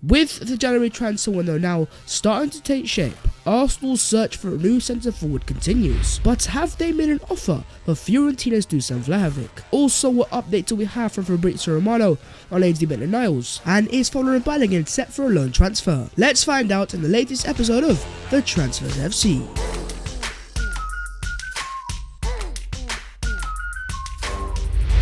With the January transfer window now starting to take shape, Arsenal's search for a new centre-forward continues. But have they made an offer for Fiorentina's Dusan Vlahovic? Also, what update do we have from Fabrizio Romano on Maitland Niles? And is Fabrizio Romano Arsenal set for a loan transfer? Let's find out in the latest episode of The Transfers FC.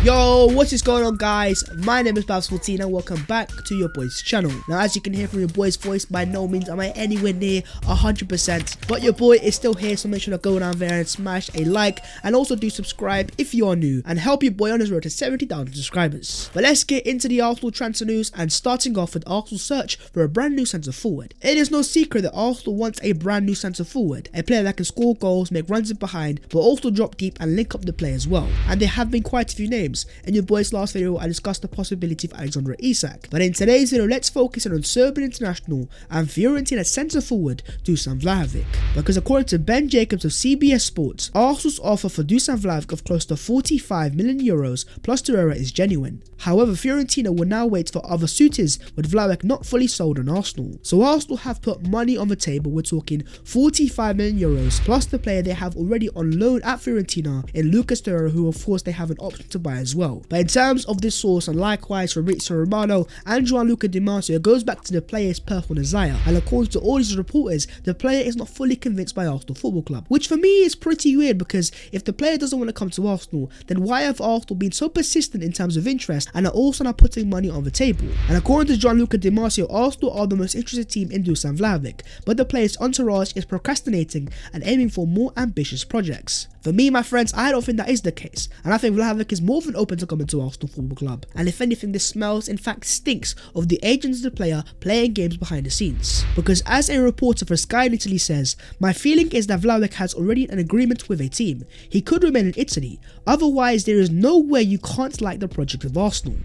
Yo, what is going on, guys? My name is Babs14 and welcome back to your boy's channel. Now, as you can hear from your boy's voice, by no means am I anywhere near 100%, but your boy is still here, so make sure to go down there and smash a like, and also do subscribe if you are new, and help your boy on his road to 70,000 subscribers. But let's get into the Arsenal transfer news, and starting off with Arsenal's search for a brand new centre forward. It is no secret that Arsenal wants a brand new centre forward, a player that can score goals, make runs in behind, but also drop deep and link up the play as well. And there have been quite a few names. In your boy's last video, I discussed the possibility of Alexander Isak, but in today's video, let's focus on Serbian international and Fiorentina centre forward Dusan Vlahovic. Because according to Ben Jacobs of CBS Sports, Arsenal's offer for Dusan Vlahovic of close to €45 million plus Torreira is genuine. However, Fiorentina will now wait for other suitors, with Vlahovic not fully sold on Arsenal. So Arsenal have put money on the table. We're talking €45 million plus the player they have already on loan at Fiorentina in Lucas Torreira, who of course they have an option to buy as well. But in terms of this source, and likewise Fabrizio Romano and Gianluca Di Marzio, it goes back to the player's personal desire, and according to all these reporters, the player is not fully convinced by Arsenal Football Club, which for me is pretty weird, because if the player doesn't want to come to Arsenal, then why have Arsenal been so persistent in terms of interest and are also not putting money on the table? And according to Gianluca Di Marzio, Arsenal are the most interested team in Dusan Vlahovic, but the player's entourage is procrastinating and aiming for more ambitious projects. For me, my friends, I don't think that is the case, and I think Vlahovic is more than open to coming to Arsenal Football Club. And if anything, this smells, in fact stinks, of the agents of the player playing games behind the scenes. Because as a reporter for Sky in Italy says, my feeling is that Vlahovic has already an agreement with a team. He could remain in Italy, otherwise there is no way you can't like the project of Arsenal.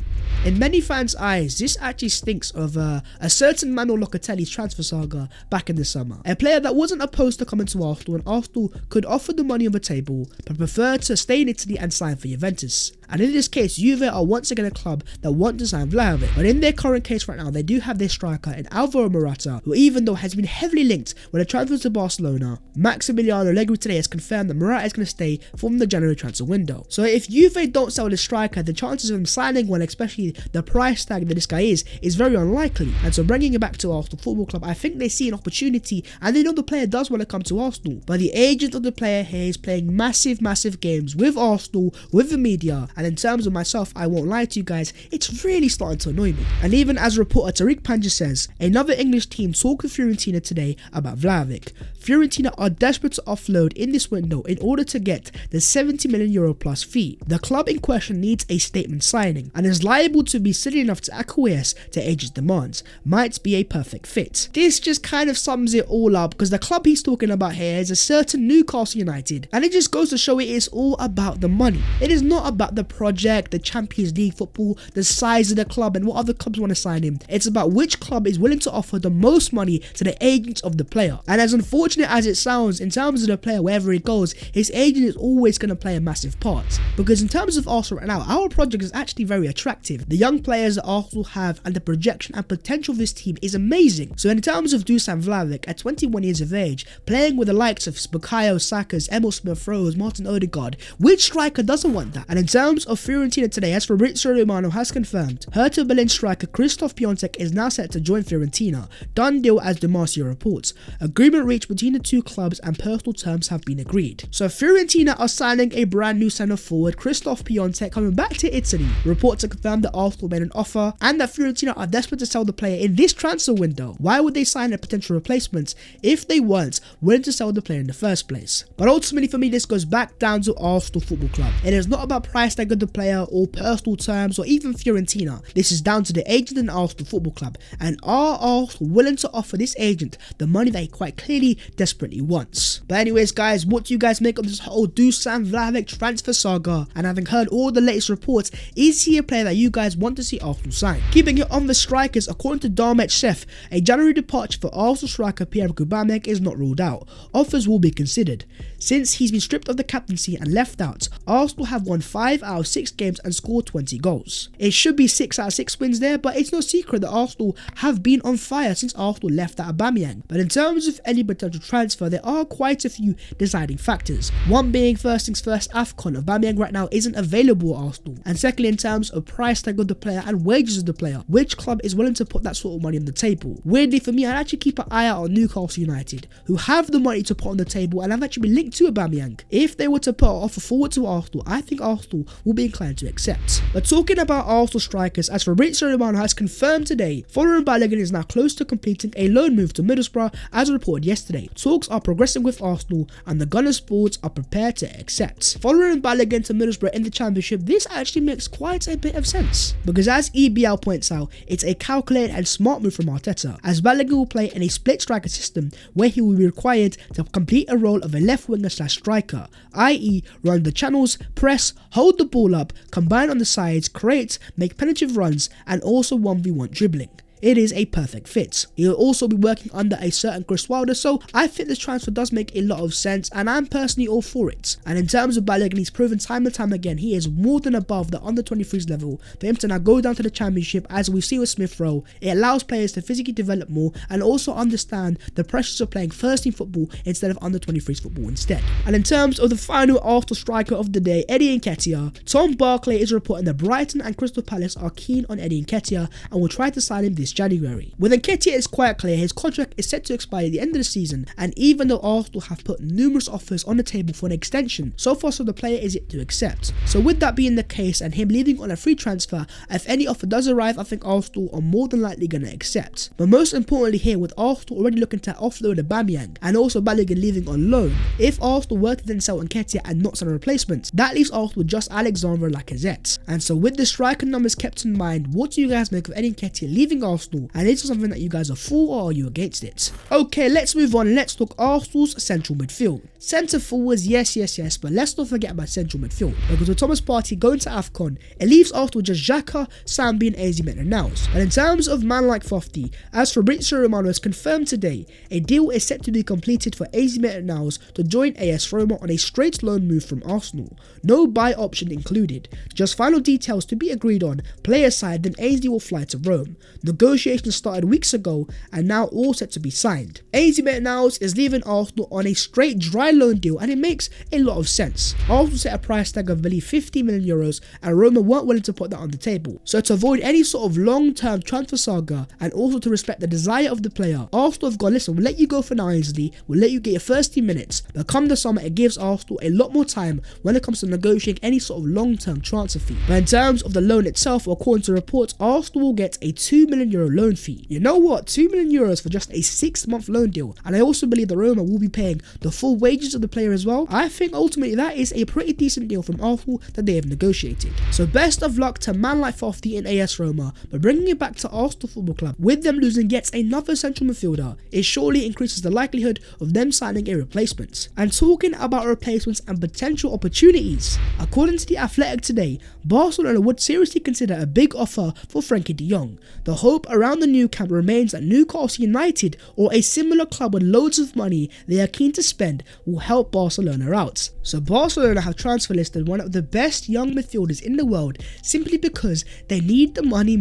In many fans' eyes, this actually stinks of a certain Manuel Locatelli's transfer saga back in the summer. A player that wasn't opposed to coming to Arsenal, and Arsenal could offer the money on the table, but preferred to stay in Italy and sign for Juventus. And in this case, Juve are once again a club that want to sign Vlahovic. But in their current case right now, they do have their striker in Alvaro Morata, who even though has been heavily linked with a transfer to Barcelona, Maximiliano Allegri today has confirmed that Morata is going to stay from the January transfer window. So if Juve don't sell the striker, the chances of him signing one, especially the price tag that this guy is very unlikely. And so bringing him back to Arsenal Football Club, I think they see an opportunity, and they know the player does want to come to Arsenal. But the agent of the player here is playing massive games with Arsenal, with the media, and in terms of myself, I won't lie to you guys, it's really starting to annoy me. And even as reporter Tariq Panja says, another English team talked with Fiorentina today about Vlahovic. Fiorentina are desperate to offload in this window in order to get the €70 million plus fee. The club in question needs a statement signing, and is liable to be silly enough to acquiesce to agents' demands. Might be a perfect fit. This just kind of sums it all up, because the club he's talking about here is a certain Newcastle United, and it just goes to show it is all about the money. It is not about the project, the Champions League football, the size of the club, and what other clubs want to sign him. It's about which club is willing to offer the most money to the agents of the player. And as unfortunate as it sounds, in terms of the player, wherever he goes, his agent is always going to play a massive part. Because in terms of Arsenal right now, our project is actually very attractive. The young players that Arsenal have and the projection and potential of this team is amazing. So in terms of Dusan Vlahovic, at 21 years of age, playing with the likes of Bukayo Saka's, Emil Smith-Rowe, Martin Odegaard, which striker doesn't want that? And in terms of Fiorentina today, as Fabrizio Romano has confirmed, Hertha Berlin striker Krzysztof Piątek is now set to join Fiorentina. Done deal, as Di Marzio reports. Agreement reached between the two clubs and personal terms have been agreed. So Fiorentina are signing a brand new centre forward, Krzysztof Piątek, coming back to Italy. Reports have confirmed that Arsenal made an offer, and that Fiorentina are desperate to sell the player in this transfer window. Why would they sign a potential replacement if they weren't willing to sell the player in the first place? But ultimately for me, this goes back down to Arsenal Football Club. It is not about price tag of the player or personal terms or even Fiorentina. This is down to the agent in Arsenal Football Club, and are Arsenal willing to offer this agent the money that he quite clearly desperately wants? But anyways guys, what do you guys make of this whole Dusan Vlahovic transfer saga? And having heard all the latest reports, is he a player that you guys want to see Arsenal sign. Keeping it on the strikers, according to Darmet Chef, a January departure for Arsenal striker Pierre-Emerick Aubameyang is not ruled out. Offers will be considered. Since he's been stripped of the captaincy and left out, Arsenal have won 5 out of 6 games and scored 20 goals. It should be 6 out of 6 wins there, but it's no secret that Arsenal have been on fire since Arsenal left out Aubameyang. But in terms of any potential transfer, there are quite a few deciding factors. One being, first things first, AFCON. Aubameyang right now isn't available at Arsenal. And secondly, in terms of price tag of the player and wages of the player, which club is willing to put that sort of money on the table? Weirdly for me, I'd actually keep an eye out on Newcastle United, who have the money to put on the table and have actually been linked to Aubameyang. If they were to put an offer forward to Arsenal, I think Arsenal will be inclined to accept. But talking about Arsenal strikers, as Fabrizio Romano has confirmed today, Fabrizio Balogun is now close to completing a loan move to Middlesbrough as reported yesterday. Talks are progressing with Arsenal and the Gunners boards are prepared to accept. Following Balogun to Middlesbrough in the Championship, this actually makes quite a bit of sense, because as EBL points out, it's a calculated and smart move from Arteta, as Balogun will play in a split striker system where he will be required to complete a role of a left winger / striker, i.e. run the channels, press, hold the ball up, combine on the sides, create, make penetrative runs, and also 1v1 dribbling. It is a perfect fit. He'll also be working under a certain Chris Wilder, so I think this transfer does make a lot of sense and I'm personally all for it. And in terms of Balogun, he's proven time and time again he is more than above the under 23s level. For him to now go down to the Championship, as we see with Smith Rowe, it allows players to physically develop more and also understand the pressures of playing first team football instead of under 23s football instead. And in terms of the final Arsenal striker of the day, Eddie Nketiah, Tom Barclay is reporting that Brighton and Crystal Palace are keen on Eddie Nketiah and will try to sign him this January. With Nketiah, it's quite clear his contract is set to expire at the end of the season, and even though Arsenal have put numerous offers on the table for an extension, so far so the player is yet to accept. So with that being the case and him leaving on a free transfer, if any offer does arrive, I think Arsenal are more than likely going to accept. But most importantly here, with Arsenal already looking to offload Aubameyang and also Balogun leaving on loan, if Arsenal were to then sell Nketiah and not sign a replacement, that leaves Arsenal with just Alexandre Lacazette. And so with the striker numbers kept in mind, what do you guys make of Eddie Nketiah leaving Arsenal? And is it something that you guys are for, or are you against it? Okay, let's move on. Let's talk Arsenal's central midfield. Centre forwards, yes, but let's not forget about central midfield, because with Thomas Partey going to AFCON, it leaves Arsenal just Xhaka, Sambi and AZ Maitland Niles. But in terms of man like Fofty, as Fabrizio Romano has confirmed today, a deal is set to be completed for AZ Maitland Niles to join AS Roma on a straight loan move from Arsenal. No buy option included, just final details to be agreed on, player side, then AZ will fly to Rome. Negotiations started weeks ago and now all set to be signed. AZ Maitland Niles is leaving Arsenal on a straight dry loan deal, and it makes a lot of sense. Arsenal set a price tag of I believe €50 million and Roma weren't willing to put that on the table. So to avoid any sort of long-term transfer saga and also to respect the desire of the player, Arsenal have gone, listen, we'll let you go for now easily, we'll let you get your first team minutes, but come the summer it gives Arsenal a lot more time when it comes to negotiating any sort of long-term transfer fee. But in terms of the loan itself, according to reports, Arsenal will get a €2 million loan fee. You know what, €2 million for just a 6-month loan deal, and I also believe that Roma will be paying the full wages of the player as well. I think ultimately that is a pretty decent deal from Arsenal that they have negotiated. So best of luck to man like Fofty in AS Roma, but bringing it back to Arsenal Football Club, with them losing yet another central midfielder, it surely increases the likelihood of them signing a replacement. And talking about replacements and potential opportunities, according to The Athletic today, Barcelona would seriously consider a big offer for Frenkie de Jong. The hope around the new camp remains that Newcastle United or a similar club with loads of money they are keen to spend will help Barcelona out. So Barcelona have transfer listed one of the best young midfielders in the world simply because they need the money.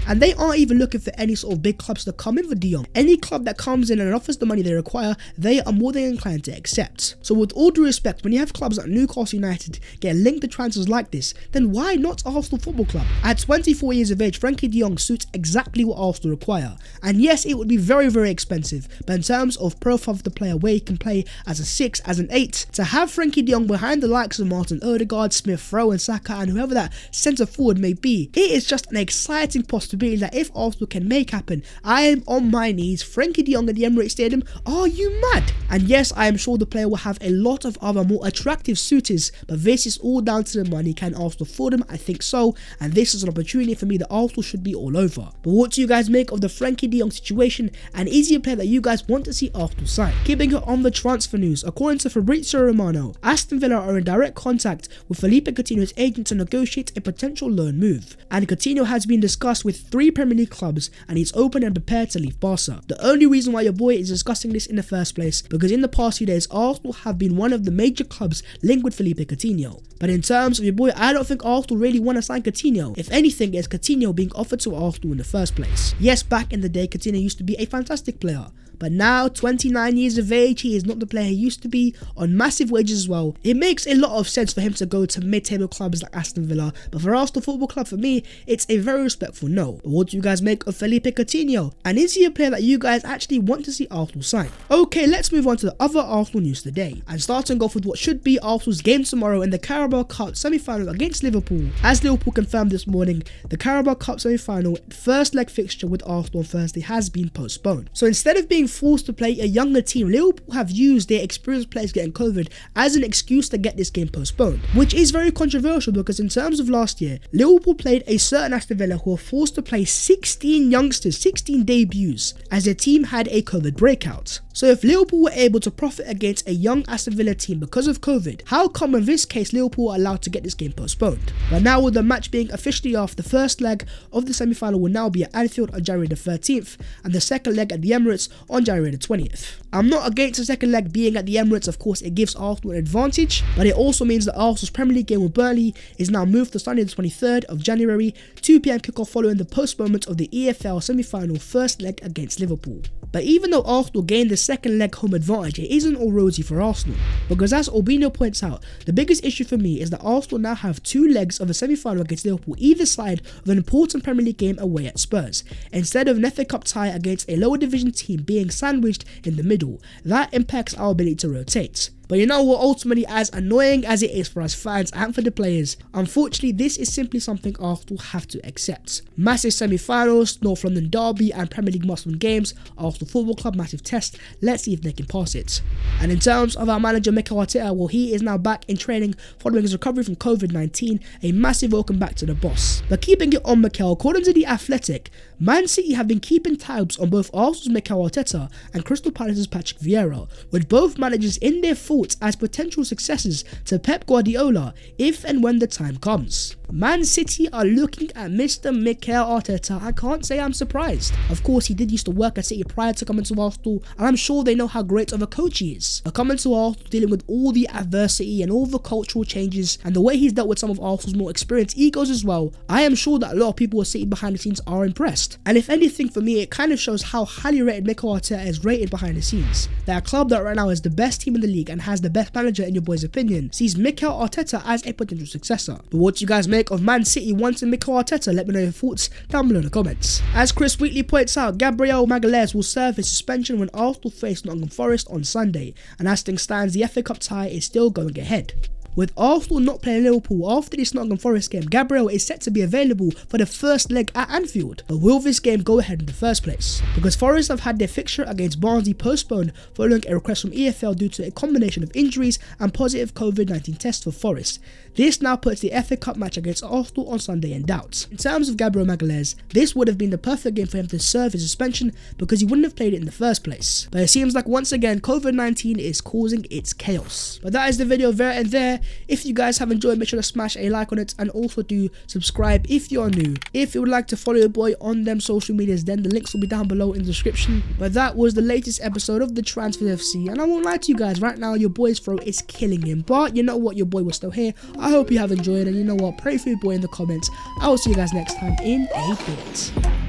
And they aren't even looking for any sort of big clubs to come in for de Jong. Any club that comes in and offers the money they require, they are more than inclined to accept. So with all due respect, when you have clubs like Newcastle United get linked to transfers like this, then why not Arsenal Football Club? At 24 years of age, Frenkie de Jong suits exactly what Arsenal require. And yes, it would be very expensive, but in terms of profile of the player, where he can play as a 6, as an 8, to have Frenkie de Jong behind the likes of Martin Odegaard, Smith Rowe and Saka and whoever that centre forward may be, it is just an exciting possibility that if Arsenal can make happen. I am on my knees. Frenkie de Jong at the Emirates Stadium, are you mad? And yes, I am sure the player will have a lot of other more attractive suitors, but this is all down to the money. Can Arsenal afford them? I think so, and this is an opportunity for me that Arsenal should be all over. But what do you guys make of the Frankie de Jong situation, and is he a player that you guys want to see Arsenal sign? Keeping it on the transfer news, according to Fabrizio Romano, Aston Villa are in direct contact with Felipe Coutinho's agent to negotiate a potential loan move, and Coutinho has been discussed with 3 Premier League clubs and he's open and prepared to leave Barca. The only reason why your boy is discussing this in the first place, because in the past few days Arsenal have been one of the major clubs linked with Felipe Coutinho. But in terms of your boy, I don't think Arsenal really want to sign Coutinho. If anything, it's Coutinho being offered to Arsenal in the first place. Yes, back in the day Coutinho used to be a fantastic player, but now, 29 years of age, he is not the player he used to be, on massive wages as well. It makes a lot of sense for him to go to mid-table clubs like Aston Villa, but for Arsenal Football Club, for me, it's a very respectful no. But what do you guys make of Felipe Coutinho? And is he a player that you guys actually want to see Arsenal sign? Okay, let's move on to the other Arsenal news today, and starting off with what should be Arsenal's game tomorrow in the Carabao Cup semi-final against Liverpool. As Liverpool confirmed this morning, the Carabao Cup semi-final first leg fixture with Arsenal on Thursday has been postponed. So instead of being forced to play a younger team, Liverpool have used their experienced players getting COVID as an excuse to get this game postponed, which is very controversial because in terms of last year, Liverpool played a certain Aston Villa who were forced to play 16 youngsters, 16 debuts, as their team had a COVID breakout. So if Liverpool were able to profit against a young Aston Villa team because of COVID, how come in this case Liverpool are allowed to get this game postponed? But now with the match being officially off, the first leg of the semi-final will now be at Anfield on January the 13th and the second leg at the Emirates on January the 20th. I'm not against the second leg being at the Emirates, of course it gives Arsenal an advantage, but it also means that Arsenal's Premier League game with Burnley is now moved to Sunday the 23rd of January, 2 PM kickoff following the postponement of the EFL semi-final first leg against Liverpool. But even though Arsenal gained the second leg home advantage, it isn't all rosy for Arsenal, because as Albino points out, the biggest issue for me is that Arsenal now have 2 legs of a semi-final against Liverpool either side of an important Premier League game away at Spurs, instead of an FA Cup tie against a lower division team being sandwiched in the middle. That impacts our ability to rotate. But you know what, ultimately, as annoying as it is for us fans and for the players, unfortunately this is simply something Arsenal have to accept. Massive semi-finals, North London derby and Premier League must-win games, Arsenal Football Club massive test, let's see if they can pass it. And in terms of our manager Mikel Arteta, well, he is now back in training following his recovery from COVID-19, a massive welcome back to the boss. But keeping it on Mikel, according to The Athletic, Man City have been keeping tabs on both Arsenal's Mikel Arteta and Crystal Palace's Patrick Vieira, with both managers in their as potential successors to Pep Guardiola if and when the time comes. Man City are looking at Mr. Mikel Arteta. I can't say I'm surprised. Of course, he did used to work at City prior to coming to Arsenal, and I'm sure they know how great of a coach he is. But coming to Arsenal, dealing with all the adversity and all the cultural changes, and the way he's dealt with some of Arsenal's more experienced egos as well, I am sure that a lot of people who are sitting behind the scenes are impressed. And if anything, for me, it kind of shows how highly rated Mikel Arteta is rated behind the scenes. That a club that right now is the best team in the league and has the best manager in your boy's opinion sees Mikel Arteta as a potential successor. But what do you guys make of Man City wanting Mikel Arteta? Let me know your thoughts down below in the comments. As Chris Wheatley points out, Gabriel Magalhaes will serve his suspension when Arsenal face Nottingham Forest on Sunday, and as things stands, the FA Cup tie is still going ahead. With Arsenal not playing Liverpool after this Nottingham Forest game, Gabriel is set to be available for the first leg at Anfield. But will this game go ahead in the first place? Because Forest have had their fixture against Barnsley postponed following a request from EFL due to a combination of injuries and positive COVID-19 tests for Forest. This now puts the FA Cup match against Arsenal on Sunday in doubt. In terms of Gabriel Magalhaes, this would have been the perfect game for him to serve his suspension because he wouldn't have played it in the first place. But it seems like once again COVID-19 is causing its chaos. But that is the video there and there. If you guys have enjoyed, make sure to smash a like on it and also do subscribe if you're new. If you would like to follow your boy on them social medias, then the links will be down below in the description. But that was the latest episode of the Transfer FC, and I won't lie to you guys, right now your boy's throat is killing him, but you know what, your boy was still here. I hope you have enjoyed, and you know what, pray for your boy in the comments. I will see you guys next time in a bit.